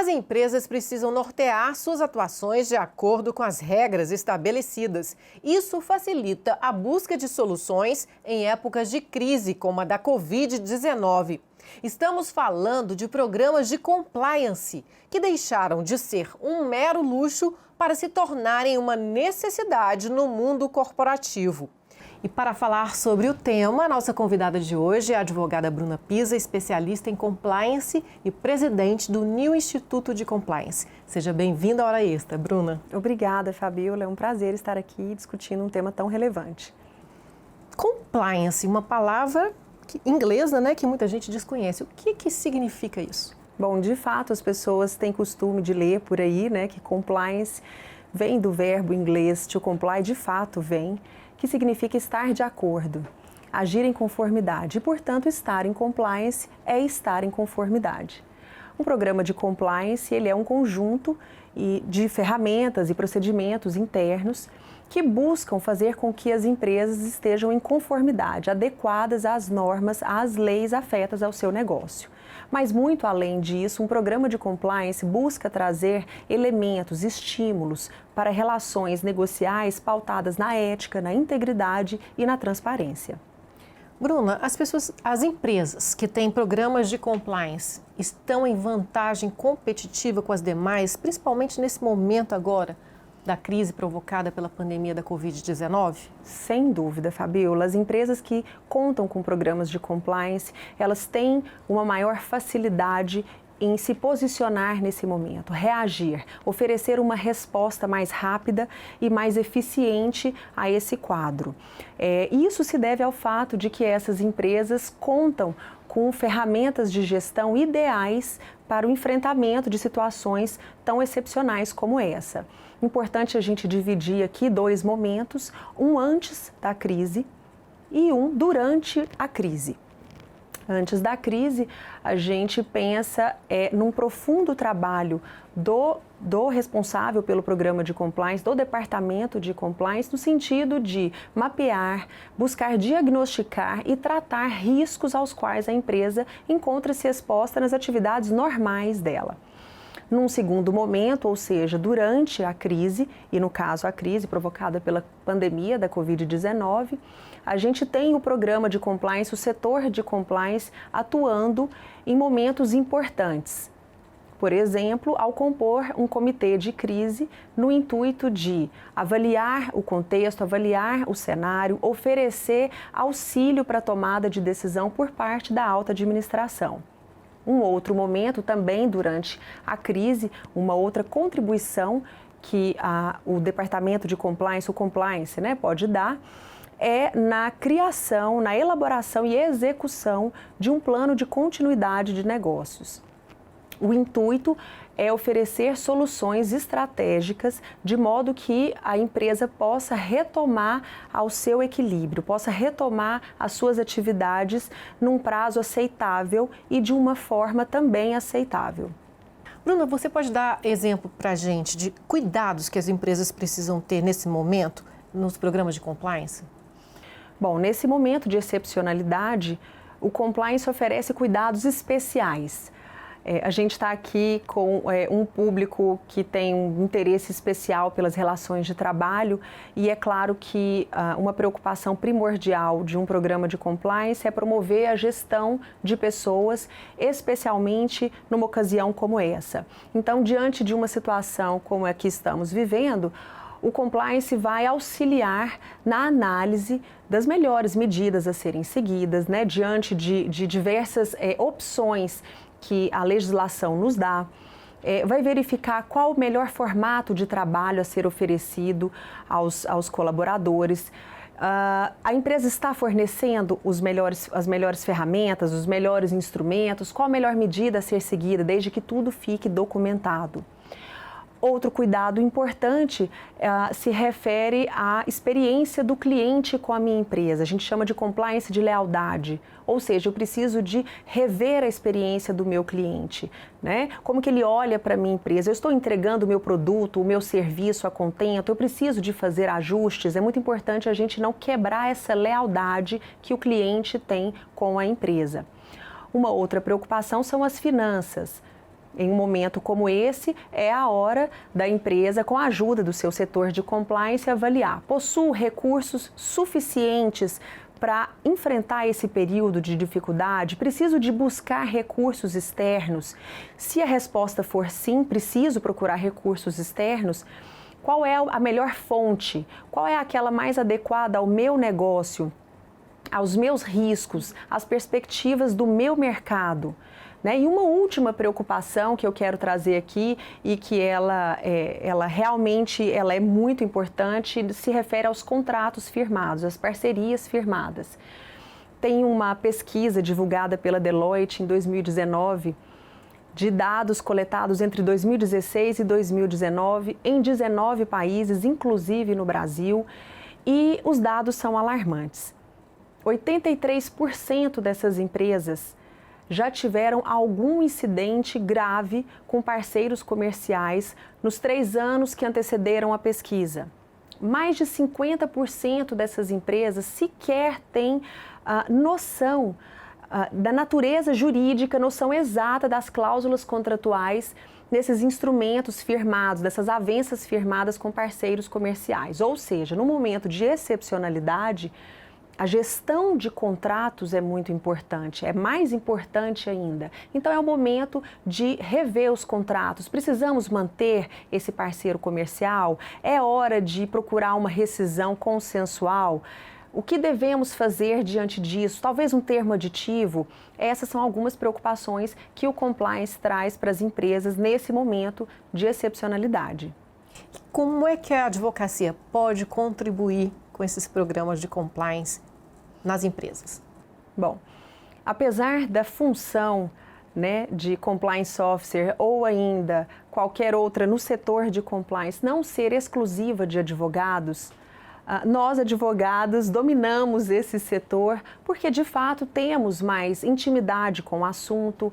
As empresas precisam nortear suas atuações de acordo com as regras estabelecidas. Isso facilita a busca de soluções em épocas de crise, como a da Covid-19. Estamos falando de programas de compliance, que deixaram de ser um mero luxo para se tornarem uma necessidade no mundo corporativo. E para falar sobre o tema, a nossa convidada de hoje é a advogada Bruna Pisa, especialista em compliance e presidente do New Instituto de Compliance. Seja bem-vinda à Hora Extra, Bruna. Obrigada, Fabiola. É um prazer estar aqui discutindo um tema tão relevante. Compliance, uma palavra inglesa, né, que muita gente desconhece. O que significa isso? Bom, de fato, as pessoas têm costume de ler por aí, né, que compliance vem do verbo inglês to comply, de fato vem, que significa estar de acordo, agir em conformidade. E, portanto, estar em compliance é estar em conformidade. Um programa de compliance, ele é um conjunto de ferramentas e procedimentos internos que buscam fazer com que as empresas estejam em conformidade, adequadas às normas, às leis afetas ao seu negócio. Mas, muito além disso, um programa de compliance busca trazer elementos, estímulos para relações negociais pautadas na ética, na integridade e na transparência. Bruna, as empresas que têm programas de compliance estão em vantagem competitiva com as demais, principalmente nesse momento agora da crise provocada pela pandemia da Covid-19? Sem dúvida, Fabiola. As empresas que contam com programas de compliance, elas têm uma maior facilidade em se posicionar nesse momento, reagir, oferecer uma resposta mais rápida e mais eficiente a esse quadro. Isso se deve ao fato de que essas empresas contam com ferramentas de gestão ideais para o enfrentamento de situações tão excepcionais como essa. Importante a gente dividir aqui dois momentos, um antes da crise e um durante a crise. Antes da crise, a gente pensa num profundo trabalho do responsável pelo programa de compliance, do departamento de compliance, no sentido de mapear, buscar diagnosticar e tratar riscos aos quais a empresa encontra-se exposta nas atividades normais dela. Num segundo momento, ou seja, durante a crise, e no caso a crise provocada pela pandemia da Covid-19, a gente tem o programa de compliance, o setor de compliance atuando em momentos importantes. Por exemplo, ao compor um comitê de crise no intuito de avaliar o contexto, avaliar o cenário, oferecer auxílio para a tomada de decisão por parte da alta administração. Um outro momento também durante a crise, uma outra contribuição que o departamento de compliance, o compliance, pode dar, é na criação, na elaboração e execução de um plano de continuidade de negócios. O intuito é oferecer soluções estratégicas de modo que a empresa possa retomar ao seu equilíbrio, possa retomar as suas atividades num prazo aceitável e de uma forma também aceitável. Bruna, você pode dar exemplo para a gente de cuidados que as empresas precisam ter nesse momento nos programas de compliance? Bom, nesse momento de excepcionalidade, o compliance oferece cuidados especiais. A gente está aqui com um público que tem um interesse especial pelas relações de trabalho e é claro que uma preocupação primordial de um programa de compliance é promover a gestão de pessoas, especialmente numa ocasião como essa. Então, diante de uma situação como a que estamos vivendo, o compliance vai auxiliar na análise das melhores medidas a serem seguidas, diante de diversas opções que a legislação nos dá, vai verificar qual o melhor formato de trabalho a ser oferecido aos colaboradores. A empresa está fornecendo as melhores ferramentas, os melhores instrumentos, qual a melhor medida a ser seguida, desde que tudo fique documentado. Outro cuidado importante se refere à experiência do cliente com a minha empresa. A gente chama de compliance de lealdade, ou seja, eu preciso de rever a experiência do meu cliente, Como que ele olha para a minha empresa? Eu estou entregando o meu produto, o meu serviço a contento, eu preciso de fazer ajustes. É muito importante a gente não quebrar essa lealdade que o cliente tem com a empresa. Uma outra preocupação são as finanças. Em um momento como esse, é a hora da empresa, com a ajuda do seu setor de compliance, avaliar: possuo recursos suficientes para enfrentar esse período de dificuldade? Preciso de buscar recursos externos? Se a resposta for sim, preciso procurar recursos externos, qual é a melhor fonte? Qual é aquela mais adequada ao meu negócio, aos meus riscos, às perspectivas do meu mercado? E uma última preocupação que eu quero trazer aqui e que ela realmente é muito importante, se refere aos contratos firmados, às parcerias firmadas. Tem uma pesquisa divulgada pela Deloitte em 2019, de dados coletados entre 2016 e 2019 em 19 países, inclusive no Brasil, e os dados são alarmantes. 83% dessas empresas já tiveram algum incidente grave com parceiros comerciais nos 3 anos que antecederam a pesquisa. Mais de 50% dessas empresas sequer têm noção da natureza jurídica, noção exata das cláusulas contratuais nesses instrumentos firmados, dessas avanças firmadas com parceiros comerciais. Ou seja, no momento de excepcionalidade, a gestão de contratos é muito importante, é mais importante ainda. Então é o momento de rever os contratos. Precisamos manter esse parceiro comercial? É hora de procurar uma rescisão consensual? O que devemos fazer diante disso? Talvez um termo aditivo? Essas são algumas preocupações que o compliance traz para as empresas nesse momento de excepcionalidade. Como é que a advocacia pode contribuir com esses programas de compliance nas empresas? Bom, apesar da função de compliance officer ou ainda qualquer outra no setor de compliance não ser exclusiva de advogados, nós advogados dominamos esse setor porque de fato temos mais intimidade com o assunto,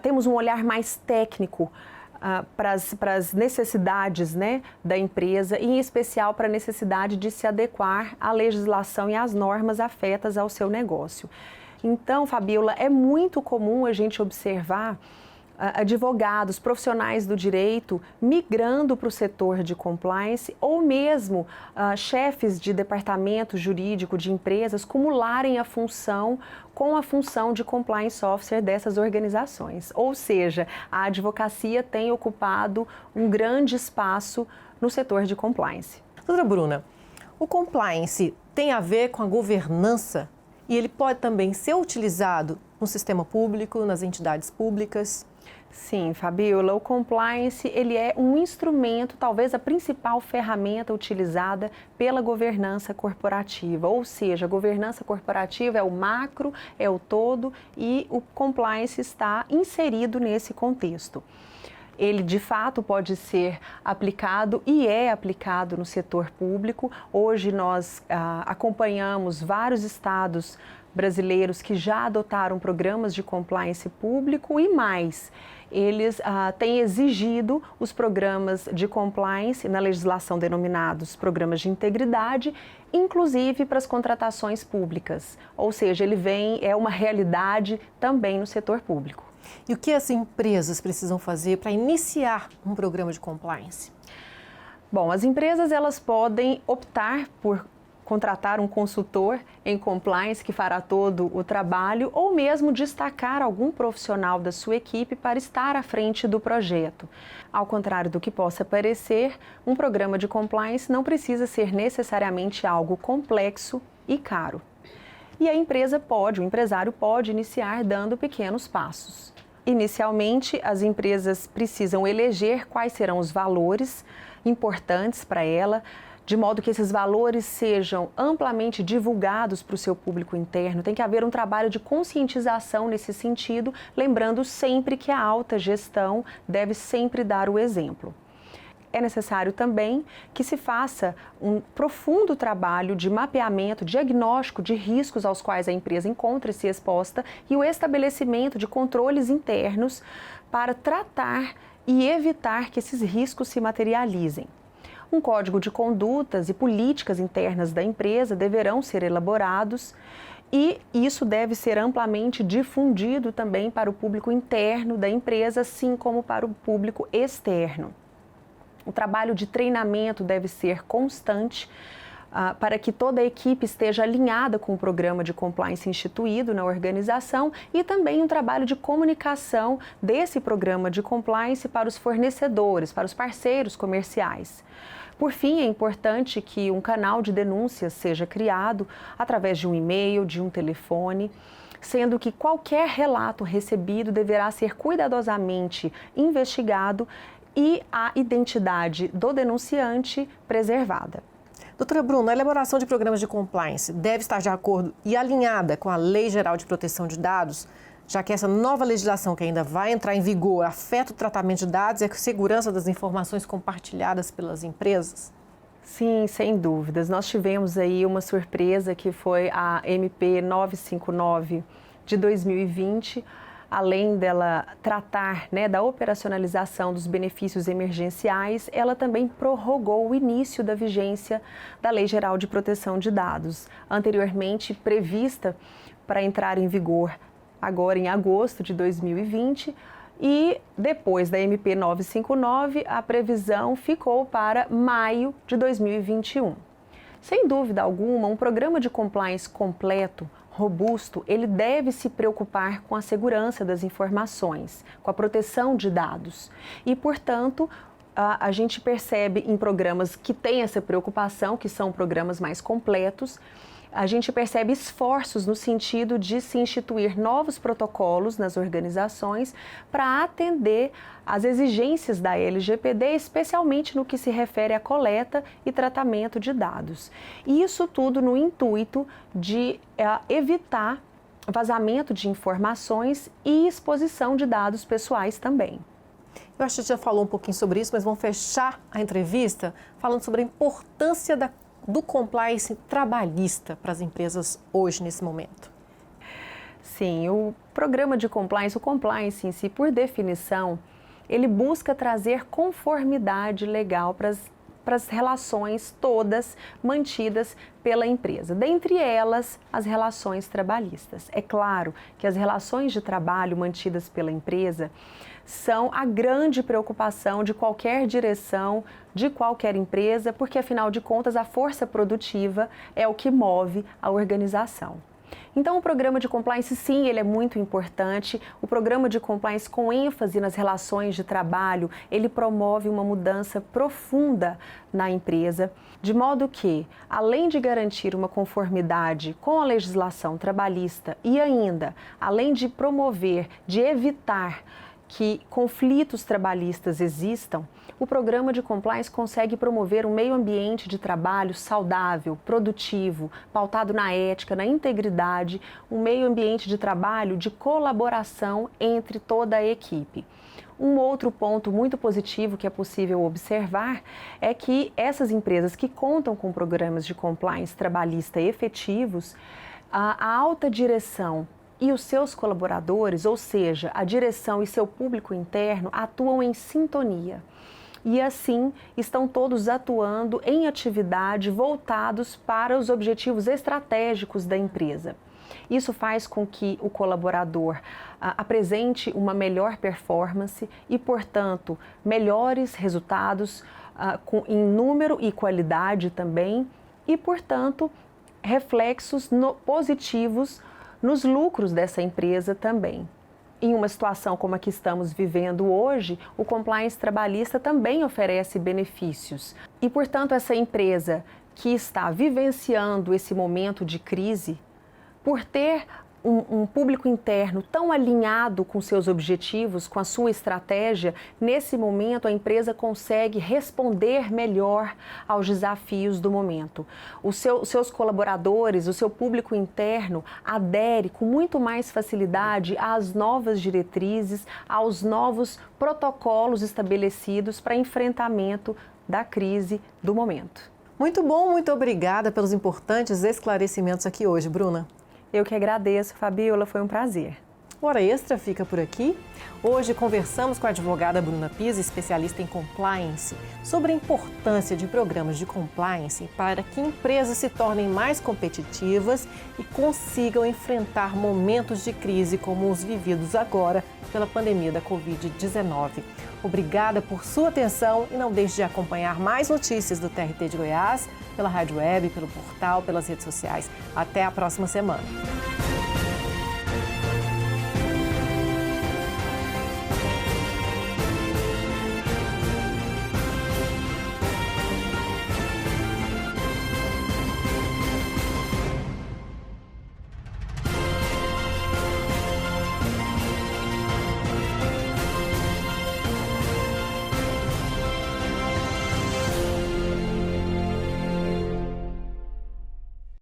temos um olhar mais técnico para as necessidades da empresa, e em especial para a necessidade de se adequar à legislação e às normas afetas ao seu negócio. Então, Fabiola, é muito comum a gente observar advogados, profissionais do direito migrando para o setor de compliance ou mesmo chefes de departamento jurídico de empresas cumularem a função com a função de compliance officer dessas organizações. Ou seja, a advocacia tem ocupado um grande espaço no setor de compliance. Doutora Bruna, o compliance tem a ver com a governança e ele pode também ser utilizado no sistema público, nas entidades públicas? Sim, Fabiola, o compliance ele é um instrumento, talvez a principal ferramenta utilizada pela governança corporativa, ou seja, a governança corporativa é o macro, é o todo, e o compliance está inserido nesse contexto. Ele, de fato, pode ser aplicado e é aplicado no setor público. Hoje nós acompanhamos vários estados brasileiros que já adotaram programas de compliance público e mais. Eles têm exigido os programas de compliance na legislação denominados programas de integridade, inclusive para as contratações públicas. Ou seja, é uma realidade também no setor público. E o que as empresas precisam fazer para iniciar um programa de compliance? Bom, as empresas elas podem optar por contratar um consultor em compliance que fará todo o trabalho ou mesmo destacar algum profissional da sua equipe para estar à frente do projeto. Ao contrário do que possa parecer, um programa de compliance não precisa ser necessariamente algo complexo e caro. E o empresário pode iniciar dando pequenos passos. Inicialmente, as empresas precisam eleger quais serão os valores importantes para ela, de modo que esses valores sejam amplamente divulgados para o seu público interno. Tem que haver um trabalho de conscientização nesse sentido, lembrando sempre que a alta gestão deve sempre dar o exemplo. É necessário também que se faça um profundo trabalho de mapeamento, diagnóstico de riscos aos quais a empresa encontra-se exposta e o estabelecimento de controles internos para tratar e evitar que esses riscos se materializem. Um código de condutas e políticas internas da empresa deverão ser elaborados E isso deve ser amplamente difundido também para o público interno da empresa, assim como para o público externo. O trabalho de treinamento deve ser constante para que toda a equipe esteja alinhada com o programa de compliance instituído na organização e também um trabalho de comunicação desse programa de compliance para os fornecedores, para os parceiros comerciais. Por fim, é importante que um canal de denúncias seja criado através de um e-mail, de um telefone, sendo que qualquer relato recebido deverá ser cuidadosamente investigado e a identidade do denunciante preservada. Doutora Bruna, a elaboração de programas de compliance deve estar de acordo e alinhada com a Lei Geral de Proteção de Dados, já que essa nova legislação que ainda vai entrar em vigor afeta o tratamento de dados e a segurança das informações compartilhadas pelas empresas? Sim, sem dúvidas. Nós tivemos aí uma surpresa que foi a MP 959 de 2020, além dela tratar, da operacionalização dos benefícios emergenciais, ela também prorrogou o início da vigência da Lei Geral de Proteção de Dados, anteriormente prevista para entrar em vigor agora em agosto de 2020, e depois da MP 959, a previsão ficou para maio de 2021. Sem dúvida alguma, um programa de compliance completo, robusto, ele deve se preocupar com a segurança das informações, com a proteção de dados. E, portanto, a gente percebe em programas que têm essa preocupação, que são programas mais completos, a gente percebe esforços no sentido de se instituir novos protocolos nas organizações para atender às exigências da LGPD, especialmente no que se refere à coleta e tratamento de dados. E isso tudo no intuito de evitar vazamento de informações e exposição de dados pessoais também. Eu acho que você já falou um pouquinho sobre isso, mas vamos fechar a entrevista falando sobre a importância do compliance trabalhista para as empresas hoje, nesse momento. Sim, o programa de compliance, o compliance em si, por definição, ele busca trazer conformidade legal para as relações todas mantidas pela empresa, dentre elas as relações trabalhistas. É claro que as relações de trabalho mantidas pela empresa são a grande preocupação de qualquer direção, de qualquer empresa, porque afinal de contas a força produtiva é o que move a organização. Então o programa de compliance, sim, ele é muito importante. O programa de compliance com ênfase nas relações de trabalho, ele promove uma mudança profunda na empresa, de modo que, além de garantir uma conformidade com a legislação trabalhista e ainda, além de promover, de evitar que conflitos trabalhistas existam, o programa de compliance consegue promover um meio ambiente de trabalho saudável, produtivo, pautado na ética, na integridade, um meio ambiente de trabalho de colaboração entre toda a equipe. Um outro ponto muito positivo que é possível observar é que essas empresas que contam com programas de compliance trabalhista efetivos, a alta direção e os seus colaboradores, ou seja, a direção e seu público interno, atuam em sintonia. E assim estão todos atuando em atividade voltados para os objetivos estratégicos da empresa. Isso faz com que o colaborador apresente uma melhor performance e, portanto, melhores resultados em número e qualidade também e, portanto, reflexos positivos nos lucros dessa empresa também. Em uma situação como a que estamos vivendo hoje, o compliance trabalhista também oferece benefícios. E, portanto, essa empresa que está vivenciando esse momento de crise, por ter um público interno tão alinhado com seus objetivos, com a sua estratégia, nesse momento a empresa consegue responder melhor aos desafios do momento. Os seus colaboradores, o seu público interno adere com muito mais facilidade às novas diretrizes, aos novos protocolos estabelecidos para enfrentamento da crise do momento. Muito bom, muito obrigada pelos importantes esclarecimentos aqui hoje, Bruna. Eu que agradeço, Fabiola, foi um prazer. O Hora Extra fica por aqui. Hoje conversamos com a advogada Bruna Pisa, especialista em compliance, sobre a importância de programas de compliance para que empresas se tornem mais competitivas e consigam enfrentar momentos de crise como os vividos agora pela pandemia da Covid-19. Obrigada por sua atenção e não deixe de acompanhar mais notícias do TRT de Goiás pela rádio web, pelo portal, pelas redes sociais. Até a próxima semana.